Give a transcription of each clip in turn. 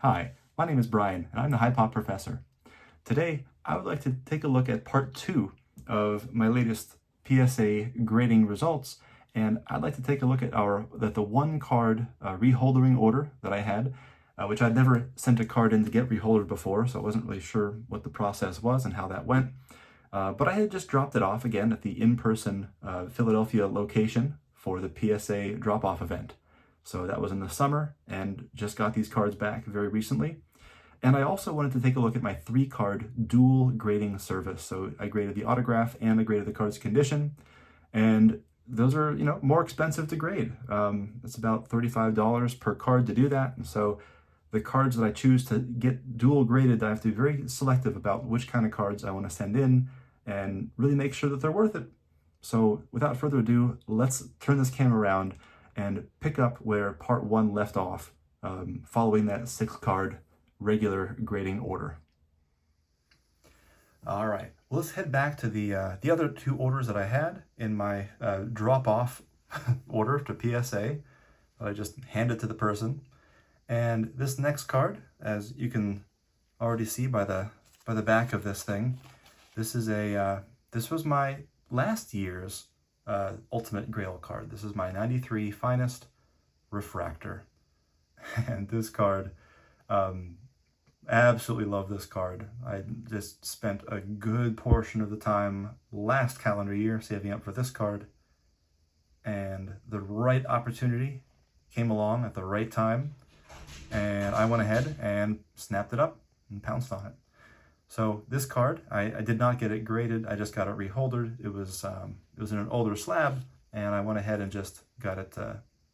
Hi, my name is Brian, and I'm the High Pop Professor. Today, I would like to take a look at part 2 of my latest PSA grading results, and I'd like to take a look at the one card reholdering order that I had, which I'd never sent a card in to get reholdered before, so I wasn't really sure what the process was and how that went. But I had just dropped it off again at the in-person Philadelphia location for the PSA drop-off event. So that was in the summer, and just got these cards back very recently. And I also wanted to take a look at my 3-card dual grading service. So I graded the autograph and I graded the card's condition. And those are, more expensive to grade. It's about $35 per card to do that. And so the cards that I choose to get dual graded, I have to be very selective about which kind of cards I want to send in and really make sure that they're worth it. So without further ado, let's turn this camera around and pick up where part 1 left off, following that 6-card regular grading order. All right, well, let's head back to the other 2 orders that I had in my drop-off order to PSA that I just handed to the person. And this next card, as you can already see by the back of this thing, this was my last year's Ultimate Grail card. This is my 93 Finest Refractor. And this card, absolutely love this card. I just spent a good portion of the time last calendar year saving up for this card. And the right opportunity came along at the right time. And I went ahead and snapped it up and pounced on it. So this card, I did not get it graded. I just got it reholdered. It was in an older slab, and I went ahead and just got it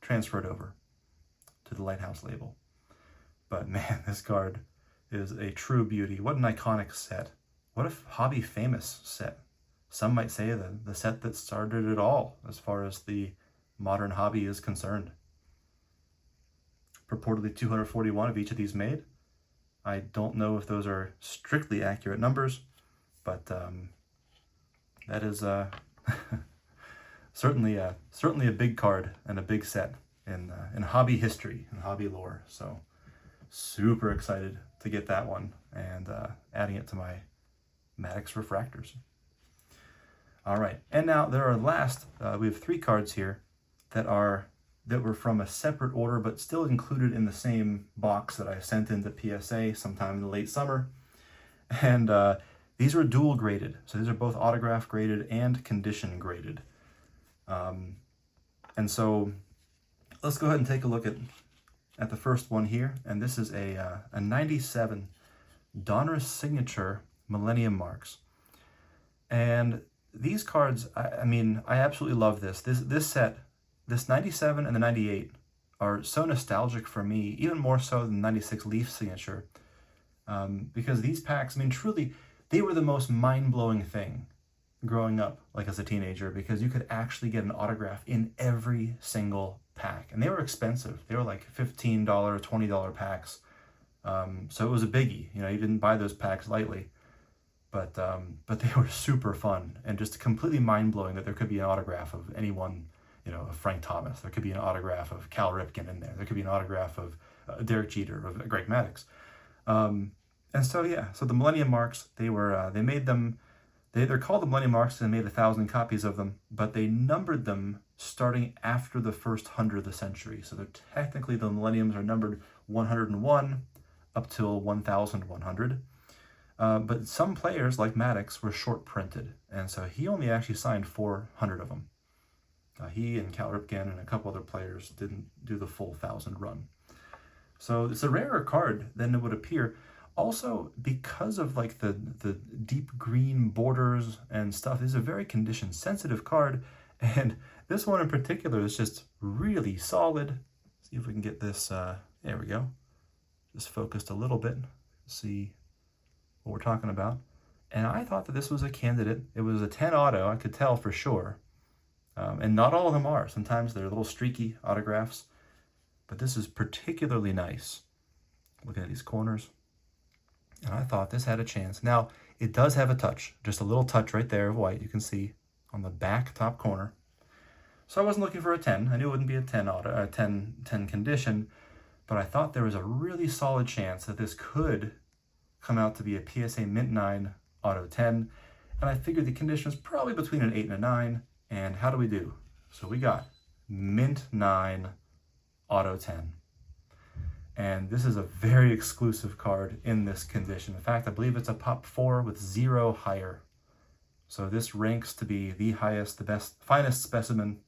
transferred over to the Lighthouse label. But man, this card is a true beauty. What an iconic set. What a hobby famous set. Some might say the set that started it all as far as the modern hobby is concerned. Purportedly 241 of each of these made. I don't know if those are strictly accurate numbers, but that is certainly a big card and a big set in hobby history and hobby lore. So super excited to get that one and adding it to my Maddox refractors. All right, and now there are we have 3 cards here that were from a separate order, but still included in the same box that I sent into PSA sometime in the late summer. And these were dual graded. So these are both autograph graded and condition graded. And so let's go ahead and take a look at the first one here. And this is a 97 Donruss Signature Millennium Marks. And these cards, I absolutely love this. This set, this 97 and the 98 are so nostalgic for me, even more so than the 96 Leaf Signature, because these packs, truly, they were the most mind-blowing thing growing up, like as a teenager, because you could actually get an autograph in every single pack, and they were expensive. They were like $15, $20 packs, so it was a biggie. You didn't buy those packs lightly, but they were super fun and just completely mind-blowing that there could be an autograph of anyone. Of Frank Thomas. There could be an autograph of Cal Ripken in there. There could be an autograph of Derek Jeter, of Greg Maddux. And so the Millennium Marks, they're called the Millennium Marks because they made 1,000 copies of them, but they numbered them starting after the first 100 of the century. So they're technically, the Millenniums are numbered 101 up till 1,100. But some players, like Maddux, were short printed, and so he only actually signed 400 of them. He and Cal Ripken and a couple other players didn't do the full 1,000 run. So it's a rarer card than it would appear. Also, because of the deep green borders and stuff, this is a very condition sensitive card. And this one in particular is just really solid. See if we can get this, there we go. Just focused a little bit, see what we're talking about. And I thought that this was a candidate. It was a 10 auto, I could tell for sure. And not all of them are. Sometimes they're little streaky autographs, but this is particularly nice. Looking at these corners, and I thought this had a chance. Now, it does have a touch, just a little touch right there of white, you can see on the back top corner. So I wasn't looking for a 10. I knew it wouldn't be a 10 auto, a 10 condition, but I thought there was a really solid chance that this could come out to be a PSA Mint 9 Auto 10, and I figured the condition was probably between an 8 and a 9, and how do we do? So we got Mint 9 Auto 10. And this is a very exclusive card in this condition. In fact, I believe it's a Pop 4 with 0 higher. So this ranks to be the highest, the best, finest specimen,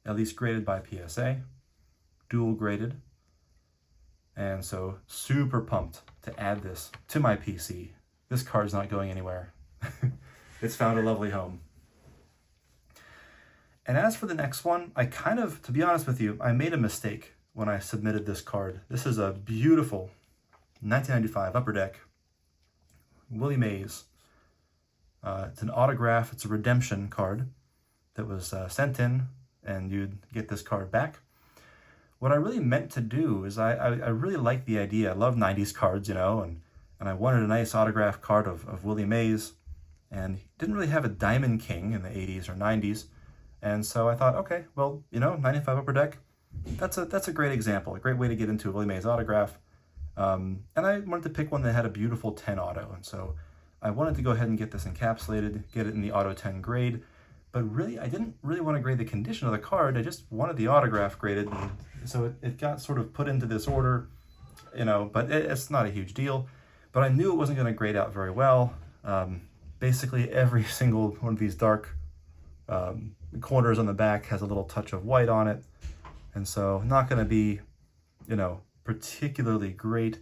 at least graded by PSA, dual graded. And so super pumped to add this to my PC. This card's not going anywhere. It's found a lovely home. And as for the next one, I kind of, to be honest with you, I made a mistake when I submitted this card. This is a beautiful 1995 Upper Deck Willie Mays. It's an autograph, it's a redemption card that was sent in, and you'd get this card back. What I really meant to do is I really like the idea. I love 90s cards, you know, and I wanted a nice autograph card of Willie Mays, and he didn't really have a Diamond King in the 80s or 90s. And so I thought, okay, well, you know, 95 Upper Deck, that's a great example, a great way to get into a Willie Mays autograph. And I wanted to pick one that had a beautiful 10 auto, and so I wanted to go ahead and get this encapsulated, get it in the Auto 10 grade, but really, I didn't really want to grade the condition of the card. I just wanted the autograph graded, and so it got sort of put into this order, you know, but it's not a huge deal. But I knew it wasn't going to grade out very well. Basically, every single one of these dark corners on the back has a little touch of white on it, and so not going to be, you know, particularly great.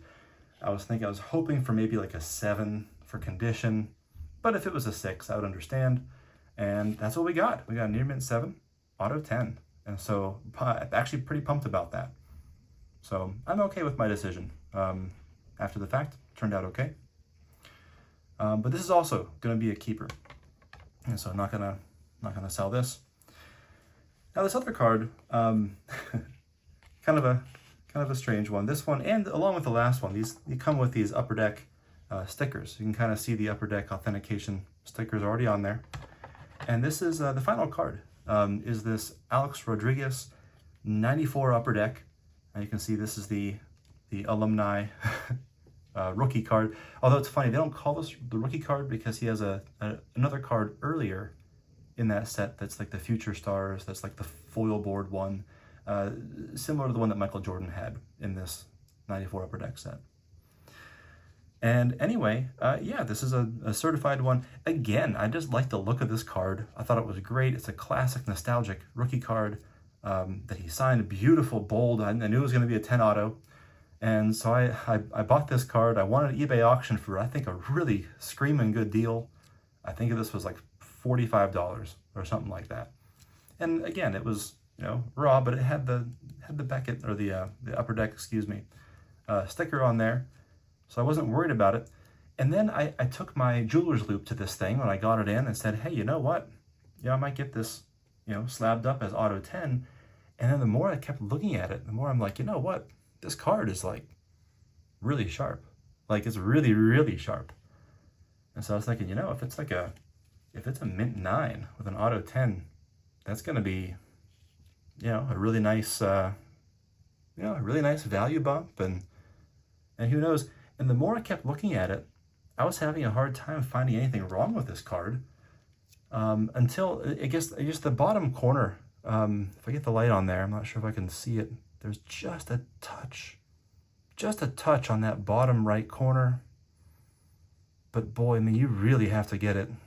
I was hoping for maybe like a 7 for condition, but if it was a 6, I would understand. And that's what we got. We got a Near Mint 7 Auto 10, and so actually pretty pumped about that. So I'm okay with my decision. After the fact, turned out okay. But this is also going to be a keeper, and so I'm not gonna sell this. Now this other card, kind of a strange one. This one, and along with the last one, you come with these Upper Deck stickers. You can kind of see the Upper Deck authentication stickers already on there. And this is the final card. Is this Alex Rodriguez 94 Upper Deck? And you can see this is the alumni rookie card. Although it's funny, they don't call this the rookie card because he has another card earlier in that set that's like the Future Stars, that's like the foil board one, similar to the one that Michael Jordan had in this 94 Upper Deck set. And anyway, yeah, this is a certified one. Again, I just like the look of this card. I thought it was great. It's a classic nostalgic rookie card that he signed, beautiful, bold. I knew it was going to be a 10 auto. And so I bought this card. I won an eBay auction for, I think, a really screaming good deal. I think this was like $45 or something like that. And again, it was, you know, raw, but it had the Beckett, or the Upper Deck, excuse me, sticker on there. So I wasn't worried about it. And then I took my jeweler's loop to this thing when I got it in and said, hey, you know what? Yeah, I might get this, you know, slabbed up as Auto 10. And then the more I kept looking at it, the more I'm like, you know what? This card is like really sharp. Like it's really, really sharp. And so I was thinking, you know, if it's a Mint 9 with an Auto 10, that's going to be, you know, a really nice, a really nice value bump. And who knows? And the more I kept looking at it, I was having a hard time finding anything wrong with this card until I guess the bottom corner. If I get the light on there, I'm not sure if I can see it. There's just a touch on that bottom right corner. But boy, I mean, you really have to get it. I'm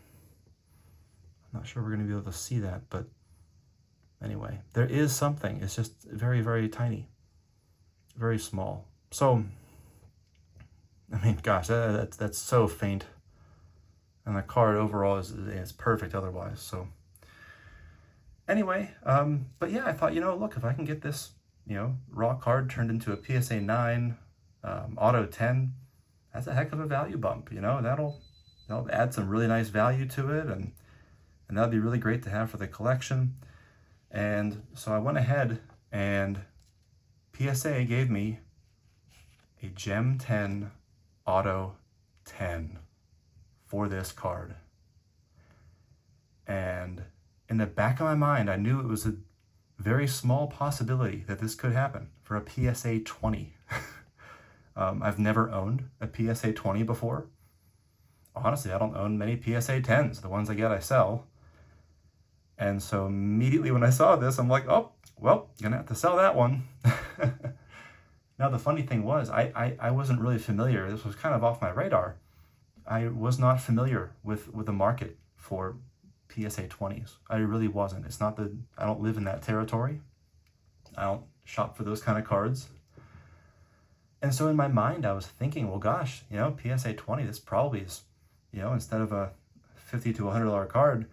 not sure we're going to be able to see that, but anyway, there is something. It's just very, very tiny, very small. So, I mean, gosh, that's so faint. And the card overall is perfect otherwise. So anyway, but yeah, I thought, you know, look, if I can get this, you know, raw card turned into a PSA 9 Auto 10, that's a heck of a value bump, you know. That'll add some really nice value to it, and that'd be really great to have for the collection. And so I went ahead, and PSA gave me a Gem 10 Auto 10 for this card. And in the back of my mind, I knew it was very small possibility that this could happen for a PSA 20. I've never owned a PSA 20 before. Honestly, I don't own many PSA 10s. The ones I get, I sell. And so immediately when I saw this, I'm like, oh, well, gonna have to sell that one. Now, the funny thing was, I wasn't really familiar. This was kind of off my radar. I was not familiar with the market for PSA 20s. I really wasn't. It's not that I don't live in that territory. I don't shop for those kind of cards. And so in my mind, I was thinking, well, gosh, you know, PSA 20, this probably is, you know, instead of a $50 to $100 card,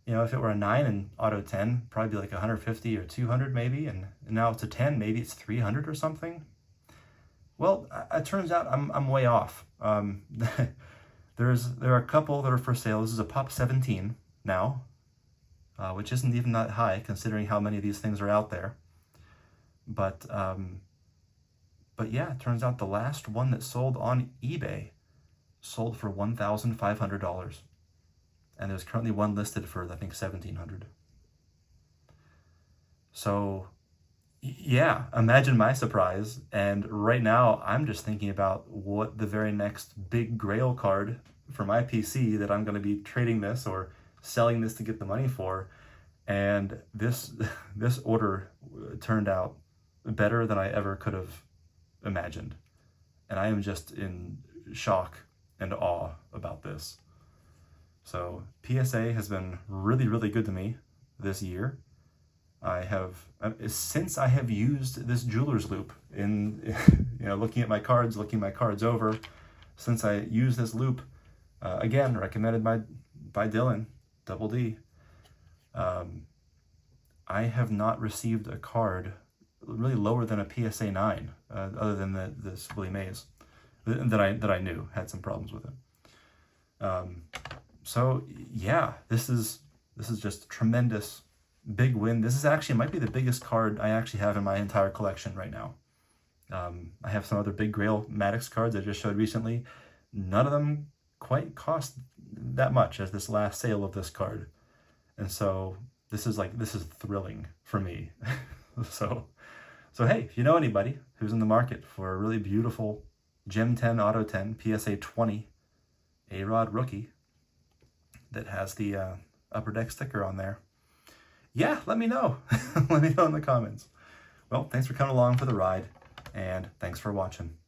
you know, if it were a 9 in auto 10, probably be like 150 or 200 maybe, and now it's a 10, maybe it's 300 or something. Well, it turns out I'm way off. There are a couple that are for sale. This is a Pop 17 now, which isn't even that high considering how many of these things are out there. But yeah, it turns out the last one that sold on eBay sold for $1,500. And there's currently one listed for, I think, $1,700. So, yeah, imagine my surprise. And right now, I'm just thinking about what the very next big grail card for my PC that I'm going to be trading this or selling this to get the money for. And this order turned out better than I ever could have imagined. And I am just in shock and awe about this. So PSA has been really, really good to me this year. Since I have used this jeweler's loop in, you know, looking my cards over, since I used this loop, again, recommended by Dylan, Double D, I have not received a card really lower than a PSA 9, other than this Willie Mays that I knew had some problems with it. So yeah, this is just a tremendous big win. This is actually might be the biggest card I actually have in my entire collection right now. I have some other big Grail Maddox cards I just showed recently. None of them quite cost that much as this last sale of this card, and so this is thrilling for me. So hey, if you know anybody who's in the market for a really beautiful Gem 10 Auto 10 PSA 20 A-Rod rookie that has the Upper Deck sticker on there, yeah, let me know. Let me know in the comments. Well, thanks for coming along for the ride, and thanks for watching.